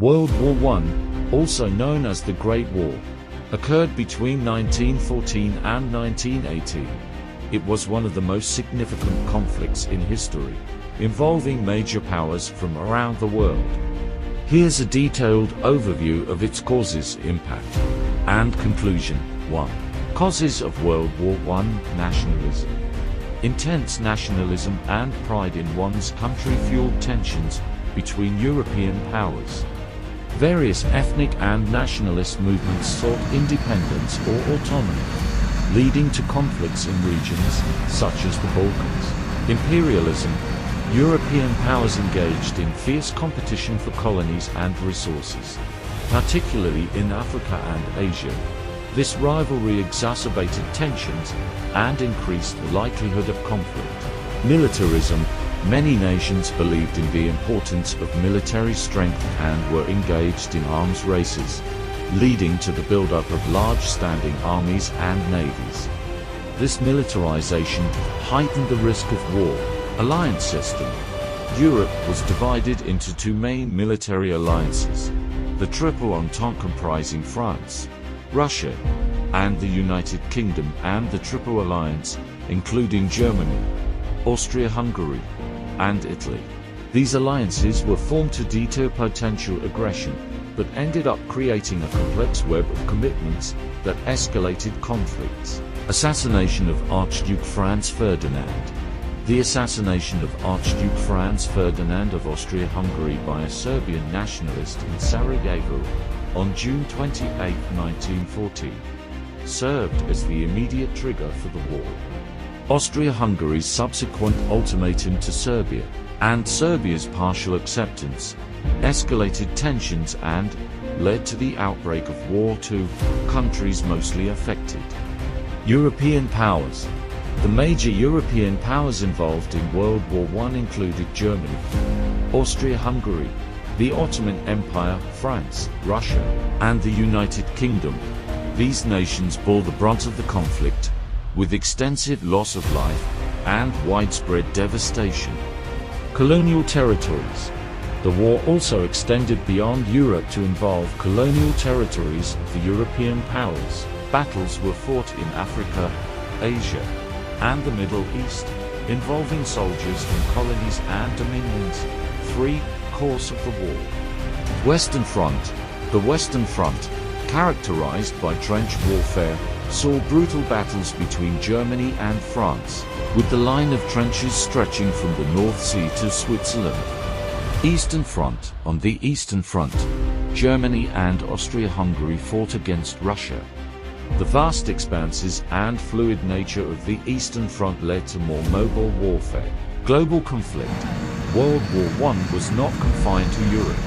World War I, also known as the Great War, occurred between 1914 and 1918. It was one of the most significant conflicts in history, involving major powers from around the world. Here's a detailed overview of its causes, impact, and conclusion. 1. Causes of World War I. Nationalism. Intense nationalism and pride in one's country fueled tensions between European powers. Various ethnic and nationalist movements sought independence or autonomy, leading to conflicts in regions such as the Balkans. Imperialism. European powers engaged in fierce competition for colonies and resources, particularly in Africa and Asia. This rivalry exacerbated tensions and increased the likelihood of conflict. Militarism. Many nations believed in the importance of military strength and were engaged in arms races, leading to the buildup of large standing armies and navies. This militarization heightened the risk of war. Alliance system. Europe was divided into two main military alliances: the Triple Entente comprising France, Russia, and the United Kingdom, and the Triple Alliance, including Germany, Austria-Hungary, and Italy. These alliances were formed to deter potential aggression, but ended up creating a complex web of commitments that escalated conflicts. Assassination of Archduke Franz Ferdinand. The assassination of Archduke Franz Ferdinand of Austria-Hungary by a Serbian nationalist in Sarajevo on June 28, 1914, served as the immediate trigger for the war. Austria-Hungary's subsequent ultimatum to Serbia, and Serbia's partial acceptance, escalated tensions and led to the outbreak of War II, countries mostly affected. European powers. The major European powers involved in World War I included Germany, Austria-Hungary, the Ottoman Empire, France, Russia, and the United Kingdom. These nations bore the brunt of the conflict, with extensive loss of life and widespread devastation. Colonial territories. The war also extended beyond Europe to involve colonial territories of the European powers. Battles were fought in Africa, Asia, and the Middle East, involving soldiers from colonies and dominions. 3. Course of the war. Western Front. The Western Front, characterized by trench warfare, saw brutal battles between Germany and France, with the line of trenches stretching from the North Sea to Switzerland. Eastern Front. On the Eastern Front, Germany and Austria-Hungary fought against Russia. The vast expanses and fluid nature of the Eastern Front led to more mobile warfare. Global conflict. World War I was not confined to Europe.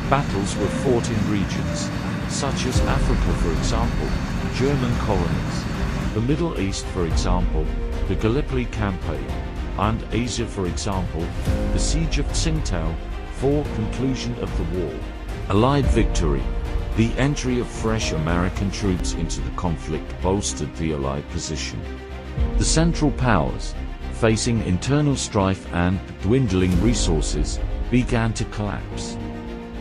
Battles were fought in regions, such as Africa for example, German colonies, the Middle East for example, the Gallipoli campaign, and Asia for example, the Siege of Tsingtao, for conclusion of the war. Allied victory. The entry of fresh American troops into the conflict bolstered the Allied position. The Central Powers, facing internal strife and dwindling resources, began to collapse.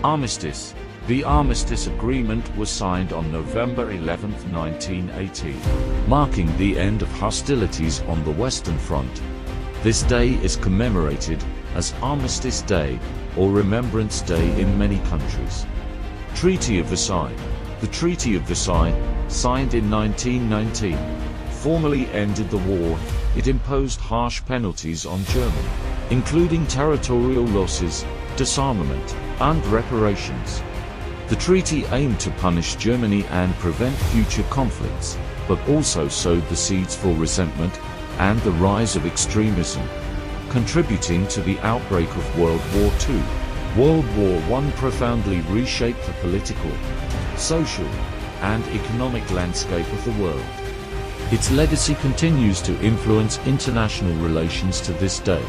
Armistice. The Armistice Agreement was signed on November 11, 1918, marking the end of hostilities on the Western Front. This day is commemorated as Armistice Day or Remembrance Day in many countries. Treaty of Versailles. The Treaty of Versailles, signed in 1919, formally ended the war. It imposed harsh penalties on Germany, including territorial losses, disarmament, and reparations. The treaty aimed to punish Germany and prevent future conflicts, but also sowed the seeds for resentment and the rise of extremism, contributing to the outbreak of World War II. World War I profoundly reshaped the political, social, and economic landscape of the world. Its legacy continues to influence international relations to this day.